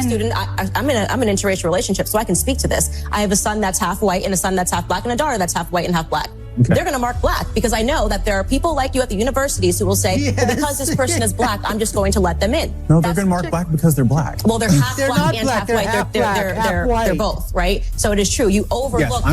student. I'm in an interracial relationship, so I can speak to this. I have a son that's half white and a son that's half black and a daughter that's half white and half black. Okay. They're going to mark black because I know that there are people like you at the universities who will say, well, because this person is black, I'm just going to let them in. No, they're going to mark black because they're black. Well, they're half black and half white. They're both, right? So it is true. You overlook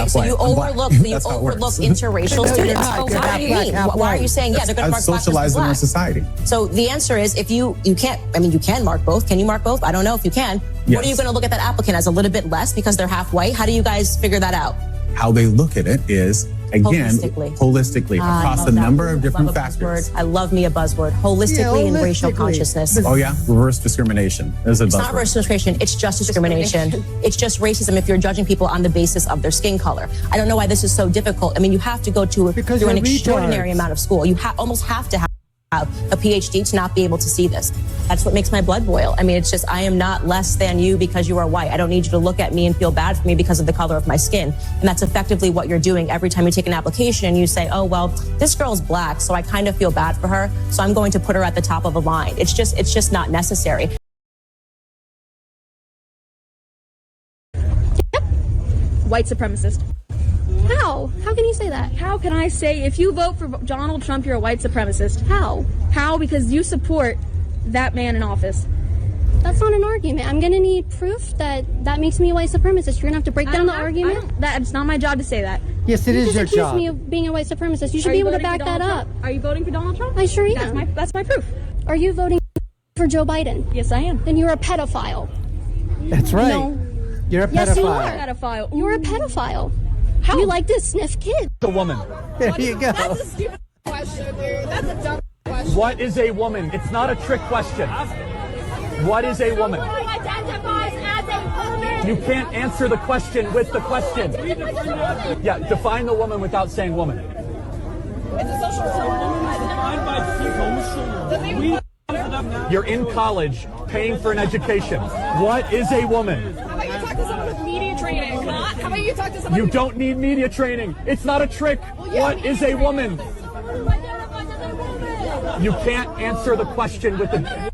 So you overlook interracial students. What do you mean? Why are you saying they're going to mark black socialized in our society? So the answer is if you can't, you can mark both. Can you mark both? I don't know if you can. Yes. What are you going to look at that applicant as a little bit less because they're half white? How do you guys figure that out? How they look at it is, again, holistically across a number of different factors. I love me a buzzword. Holistically and racial consciousness. Oh yeah, reverse discrimination is a buzzword. It's not reverse discrimination, it's just discrimination. It's just racism if you're judging people on the basis of their skin color. I don't know why this is so difficult. You have to go through an extraordinary amount of school. You almost have to have a PhD to not be able to see this. That's what makes my blood boil. It's just, I am not less than you because you are white. I don't need you to look at me and feel bad for me because of the color of my skin. And that's effectively what you're doing every time you take an application and you say, oh, well, this girl's black, so I kind of feel bad for her, so I'm going to put her at the top of a line. It's just not necessary. Yep. White supremacist. How? How can you say that? How can I say if you vote for Donald Trump, you're a white supremacist? How? How? Because you support that man in office. That's not an argument. I'm going to need proof that makes me a white supremacist. You're going to have to break down the argument? That's not my job to say that. Yes, it is your job. You just accused me of being a white supremacist. You should be able to back that up. Are you voting for Donald Trump? I sure am. That's my proof. Are you voting for Joe Biden? Yes, I am. Then you're a pedophile. That's right. No. You're a pedophile. Yes, you are. You're a pedophile. How? You like to sniff kids. A woman. There you go. That's a stupid question, dude. That's a dumb question. What is a woman? It's not a trick question. What is a woman? Someone who identifies as a woman. You can't answer the question with the question. Yeah, define the woman without saying woman. It's a social term. You're in college, paying for an education. What is a woman? How about you talk to someone with media training? How about you talk to someone? You don't need media training. It's not a trick. What is a woman? You can't answer the question with the...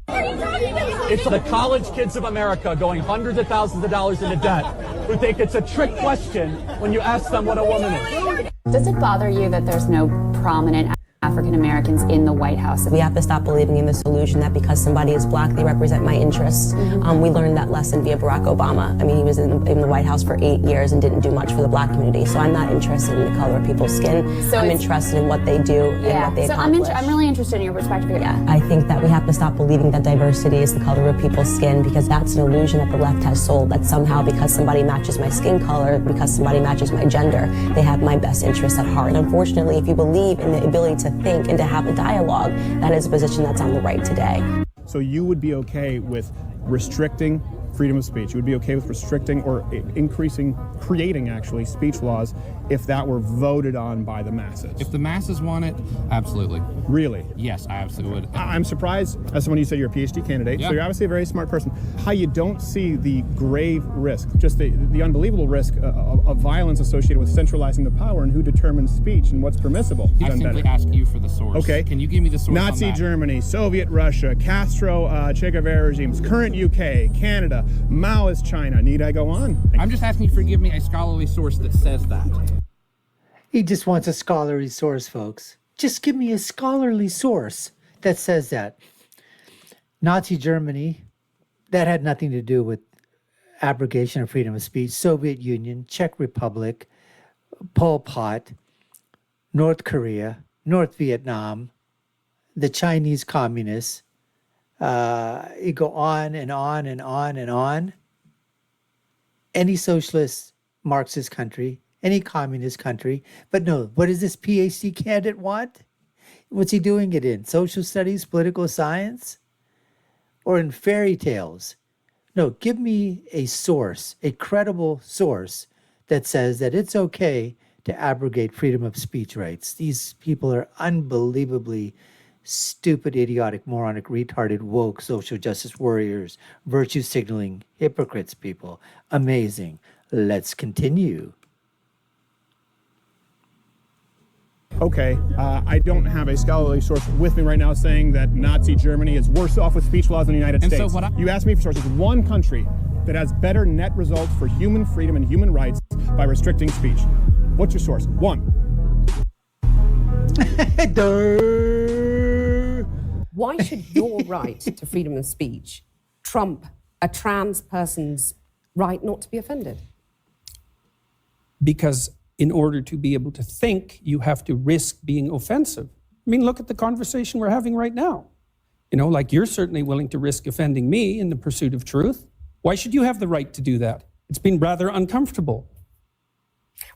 It's the college kids of America going hundreds of thousands of dollars into debt who think it's a trick question when you ask them what a woman is. Does it bother you that there's no prominent African Americans in the White House? We have to stop believing in this illusion that because somebody is black, they represent my interests. We learned that lesson via Barack Obama. He was in the White House for 8 years and didn't do much for the black community. So I'm not interested in the color of people's skin. So I'm interested in what they do and what they accomplish. I'm really interested in your perspective here. Yeah. I think that we have to stop believing that diversity is the color of people's skin because that's an illusion that the left has sold, that somehow because somebody matches my skin color, because somebody matches my gender, they have my best interests at heart. And unfortunately, if you believe in the ability to think and to have a dialogue, that is a position that's on the right today. So you would be okay with restricting freedom of speech? You would be okay with restricting or creating actually speech laws if that were voted on by the masses? If the masses want it, absolutely. Really? Yes, I absolutely would. I'm surprised, as someone you say you're a PhD candidate, so you're obviously a very smart person, how you don't see the grave risk, just the unbelievable risk of violence associated with centralizing the power and who determines speech and what's permissible. I simply ask you for the source. Okay. Can you give me the source Nazi on that? Germany, Soviet Russia, Castro, Che Guevara regimes, current UK, Canada, Maoist China. Need I go on? I'm just asking you to give me a scholarly source that says that. He just wants a scholarly source, folks. Just give me a scholarly source that says that. Nazi Germany, that had nothing to do with abrogation of freedom of speech. Soviet Union, Czech Republic, Pol Pot, North Korea, North Vietnam, the Chinese communists. You go on and on and on and on. Any socialist Marxist country, any communist country. But no, what does this PhD candidate want? What's he doing it in? Social studies, political science, or in fairy tales? No, give me a source, a credible source that says that it's okay to abrogate freedom of speech rights. These people are unbelievably stupid, idiotic, moronic, retarded, woke, social justice warriors, virtue signaling, hypocrites, people. Amazing. Let's continue. Okay, I don't have a scholarly source with me right now saying that Nazi Germany is worse off with speech laws than the United States. So You asked me for sources. One country that has better net results for human freedom and human rights by restricting speech. What's your source? One. Why should your right to freedom of speech trump a trans person's right not to be offended? Because in order to be able to think, you have to risk being offensive. I mean, look at the conversation we're having right now. You know, like you're certainly willing to risk offending me in the pursuit of truth. Why should you have the right to do that? It's been rather uncomfortable.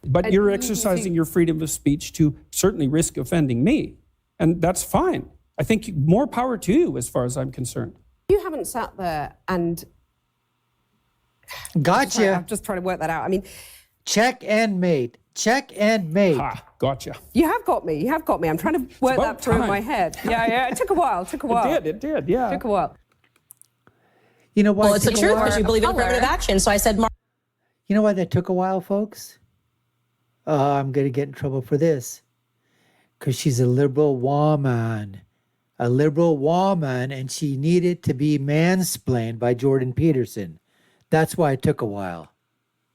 But you're exercising your freedom of speech to certainly risk offending me. And that's fine. I think more power to you as far as I'm concerned. You haven't sat there and... Gotcha. I'm just trying to work that out. I mean... Check and mate. Check and mate. Ha, gotcha. You have got me. You have got me. I'm trying to work that through in my head. Yeah. It took a while. It took a while. It did, yeah. It took a while. You know why? Well, it's the truth because you believe in affirmative action. So I said, You know why that took a while, folks? I'm going to get in trouble for this. Because she's a liberal woman. A liberal woman, and she needed to be mansplained by Jordan Peterson. That's why it took a while.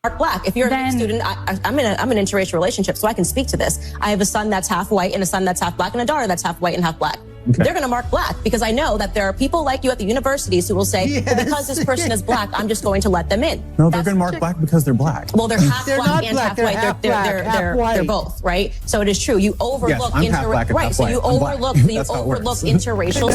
Mark Black. If you're a student, I'm in an interracial relationship, so I can speak to this. I have a son that's half white and a son that's half black and a daughter that's half white and half black. Okay. They're going to mark black because I know that there are people like you at the universities who will say, well, because this person is black, I'm just going to let them in. No, they're going to mark black because they're black. Well, they're half black and half white. They're both, right? So it is true. You overlook interracial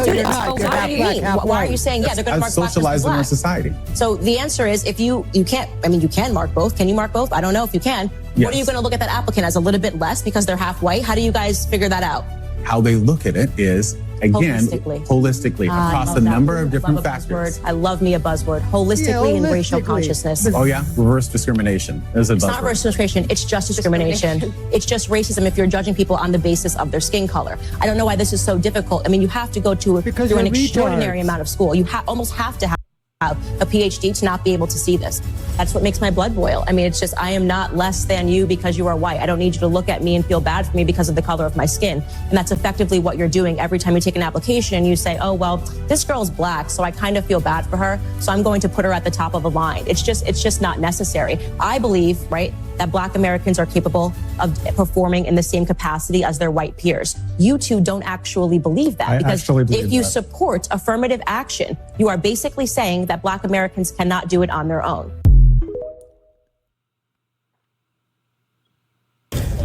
students. What do you mean? Why are you saying they're going to mark black socialized in our society? So the answer is if you can't, I mean, you can mark both. Can you mark both? I don't know if you can. Yes. What are you going to look at that applicant as a little bit less because they're half white? How do you guys figure that out? How they look at it is, again, holistically across a number of different factors. I love me a buzzword. Holistically and racial consciousness. Oh yeah, reverse discrimination is a buzzword. It's not reverse discrimination, it's just discrimination. It's just racism if you're judging people on the basis of their skin color. I don't know why this is so difficult. I mean, you have to go through an extraordinary amount of school. You almost have to have a PhD to not be able to see this. That's what makes my blood boil. I mean, it's just, I am not less than you because you are white. I don't need you to look at me and feel bad for me because of the color of my skin. And that's effectively what you're doing every time you take an application and you say, oh, well, this girl's black, so I kind of feel bad for her, so I'm going to put her at the top of the line. It's just not necessary. I believe, right, that black Americans are capable of performing in the same capacity as their white peers. You two don't actually believe that because if you support affirmative action, you are basically saying that black Americans cannot do it on their own.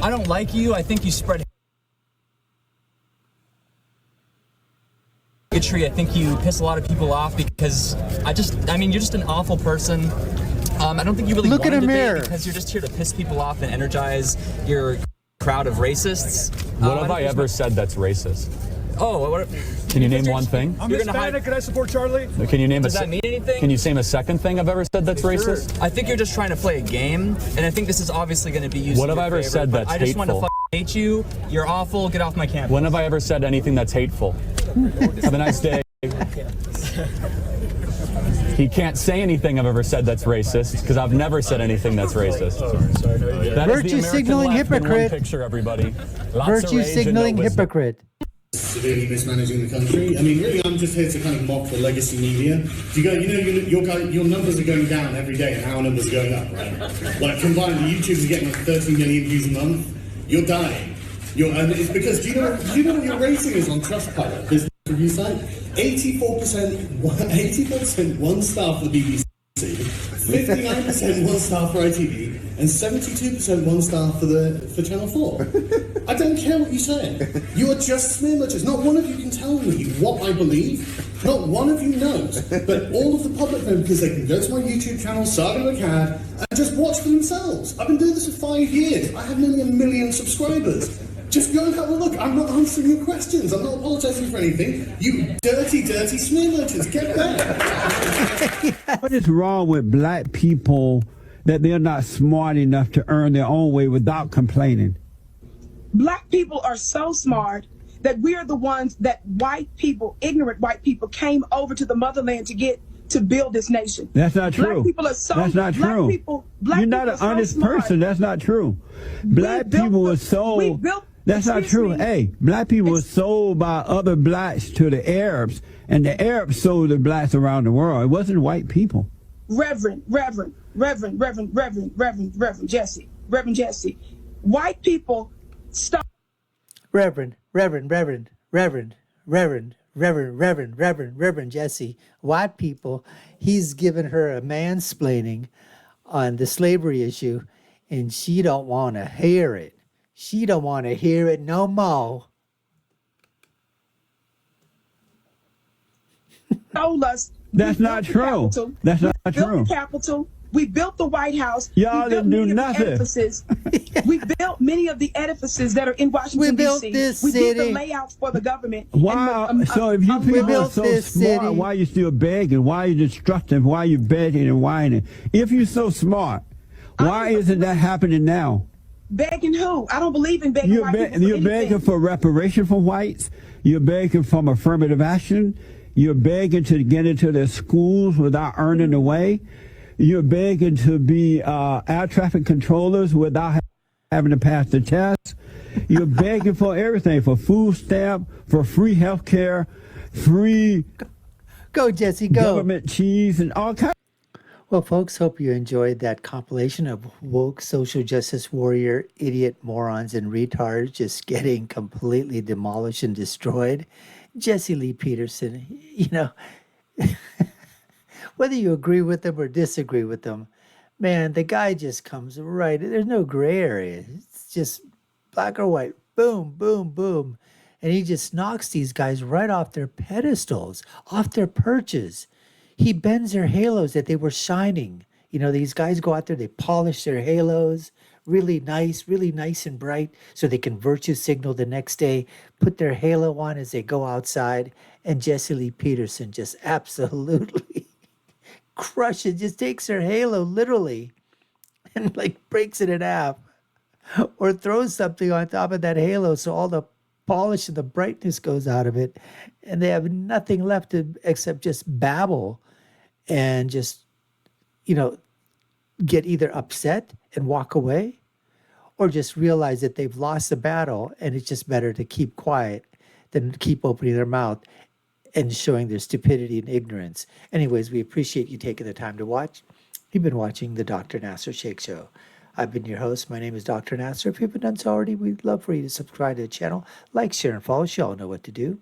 I don't like you. I think you spread bigotry. I think you piss a lot of people off because I mean, you're just an awful person. I don't think you really look want in to a mirror because you're just here to piss people off and energize your crowd of racists. What have I ever said that's racist? Oh, what? Can you name one thing? I'm Hispanic. Can I support Charlie? Can you name Does that mean anything? Can you name a second thing I've ever said that's racist? I think you're just trying to play a game, and I think this is obviously going to be used. What have I ever said that's hateful? I just want to hate you. You're awful. Get off my campus. When have I ever said anything that's hateful? Have a nice day. He can't say anything I've ever said that's racist because I've never said anything that's racist. That Virtue signaling hypocrite. Picture, everybody. Virtue signaling hypocrite. Severely mismanaging the country. I mean, really, I'm just here to kind of mock the legacy media. Your numbers are going down every day, and our numbers are going up, right? Like combined, the YouTubers are getting like 30 million views a month. You're dying. And it's because do you know what your rating is on Trustpilot, business review site? 84% 1 star for the BBC, 59% 1 star for ITV, and 72% 1 star for Channel 4. I don't care what you say. You are just smear merchants. Not one of you can tell me what I believe. Not one of you knows. But all of the public know because they can go to my YouTube channel, Saga the Cad, and just watch for themselves. I've been doing this for 5 years. I have nearly 1 million subscribers. Just go and have a look. I'm not answering your questions. I'm not apologizing for anything. You dirty, dirty smear merchants. Get back. What is wrong with black people that they're not smart enough to earn their own way without complaining? Black people are so smart that we are the ones that white people, ignorant white people, came over to the motherland to build this nation. That's not true. Black people are so. That's not true. You're not an honest person. That's not true. Black people are so. That's not true. Hey, black people were sold by other blacks to the Arabs, and the Arabs sold the blacks around the world. It wasn't white people. Reverend Jesse. White people stop. Reverend Jesse. White people, he's given her a mansplaining on the slavery issue, and she don't want to hear it. She don't want to hear it no more. Told us. That's not true. That's not We true. built the Capitol. We built the White House. Y'all we built didn't do many of the nothing. edifices. We built many of the edifices that are in Washington, We built D.C. this we did city. the layouts for the government. Wow. So if you people are so smart, why are you still begging? Why are you destructive? Why are you begging and whining? If you're so smart, why isn't that happening now? Begging who? I don't believe in begging You're, white people for you're anything. begging for reparation for whites. You're begging from affirmative action. You're begging to get into their schools without earning the way. You're begging to be air traffic controllers without having to pass the test. You're begging for everything, for food stamp, for free health care, free Go, Jesse, go. government cheese, and all kinds. Well, folks, hope you enjoyed that compilation of woke social justice warrior, idiot morons, and retards just getting completely demolished and destroyed. Jesse Lee Peterson, you know, whether you agree with them or disagree with them, man, the guy just comes right. There's no gray area. It's just black or white. Boom, boom, boom. And he just knocks these guys right off their pedestals, off their perches. He bends their halos that they were shining. You know, these guys go out there, they polish their halos, really nice and bright, so they can virtue signal the next day, put their halo on as they go outside. And Jesse Lee Peterson just absolutely crushes, just takes her halo literally and like breaks it in half or throws something on top of that halo so all the polish and the brightness goes out of it, and they have nothing left to, except just babble and just, you know, get either upset and walk away or just realize that they've lost the battle and it's just better to keep quiet than keep opening their mouth and showing their stupidity and ignorance. Anyways, we appreciate you taking the time to watch. You've been watching the Dr. Nasser Sheikh Show. I've been your host. My name is Dr. Nasser. If you haven't done so already, we'd love for you to subscribe to the channel, like, share, and follow. You all know what to do.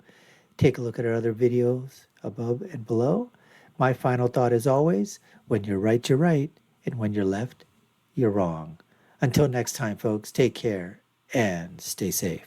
Take a look at our other videos above and below. My final thought is always, when you're right, and when you're left, you're wrong. Until next time, folks, take care and stay safe.